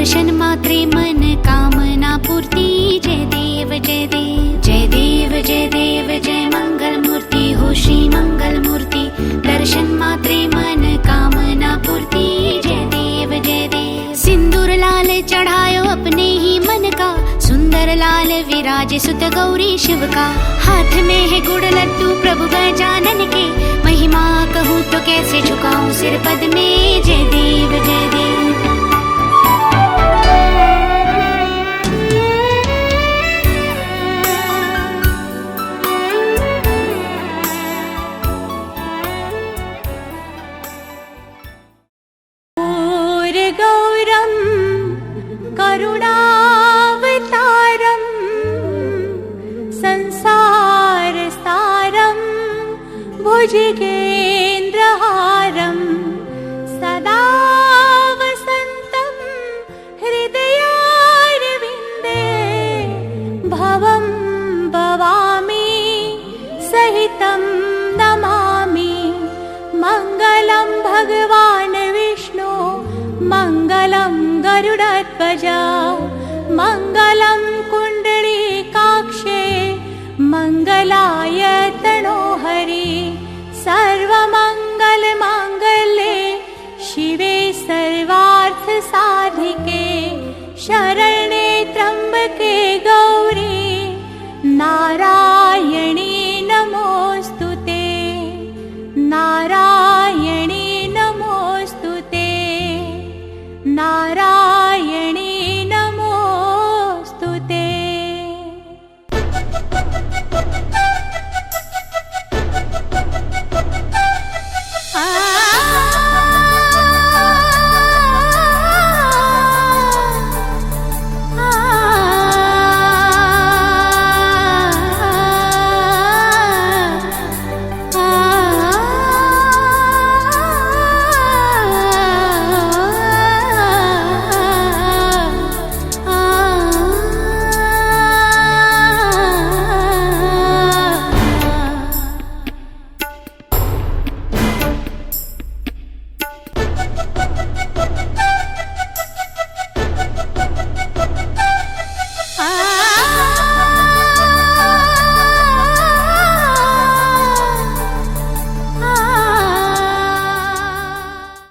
दर्शन मात्रे मन कामना पूर्ति। जय देव जय देव जय देव जय देव जय मंगल मूर्ति हो श्री मंगल मूर्ति। दर्शन मात्रे मन कामना पूर्ति। जय देव जय देव। सिंदूर लाल चढ़ायो अपने ही मन का, सुंदर लाल विराजे सुत गौरी शिव का। हाथ में है गुड़ लड्डू प्रभु गजानन के, महिमा कहूँ तो कैसे झुकाऊं सिर पद में। जय देव जय देव। करुणावतारं संसारसारं भुजगेन्द्रहारं सदा वसन्तं हृदयारविन्दे। भवं भवामि सहितं नमामि। मङ्गलं भगवान् विष्णु मङ्गलं गरुडध्वजा। मङ्गलं कुण्डलीकाक्षे मङ्गलाय तनोहरि। सर्वमङ्गलमाङ्गल्ये शिवे सर्वार्थसाधिके। शरण्ये त्र्यम्बके गौरी नारायणी